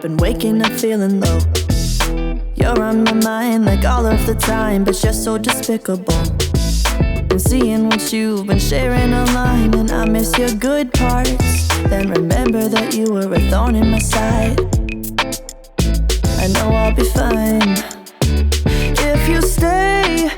Been waking up feeling low. You're on my mind like all of the time, but you're so despicable. Been seeing what you've been sharing online, and I miss your good parts. Then remember that you were a thorn in my side. I know I'll be fine if you stay.